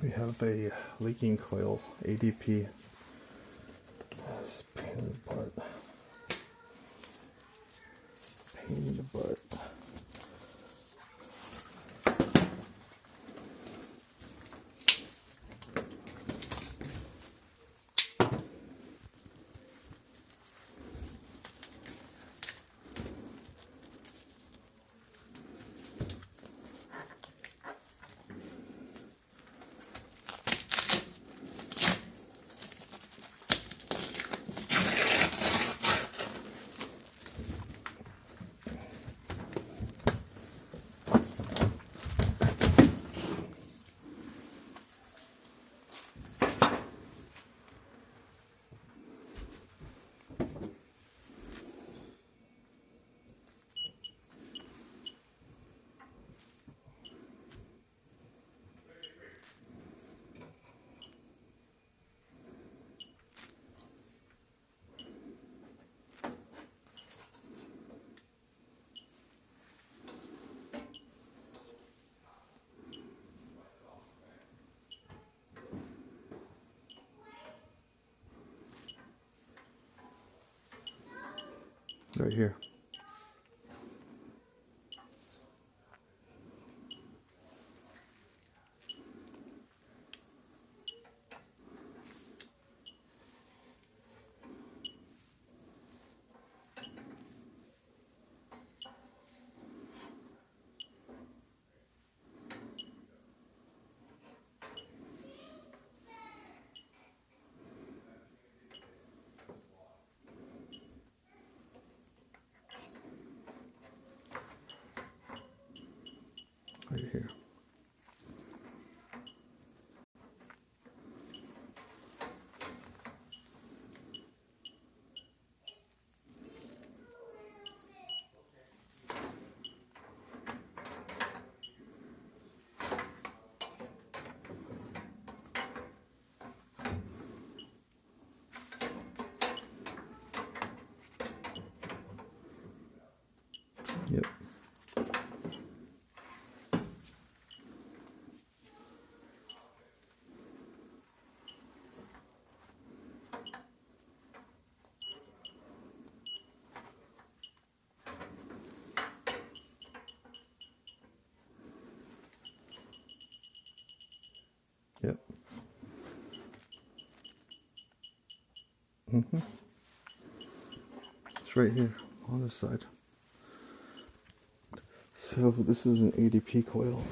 We have a leaking coil ADP. It's a pain in the butt. Pain in the butt. Right here. Right here. Yep. Yep. It's right here on this side. So this is an ADP coil.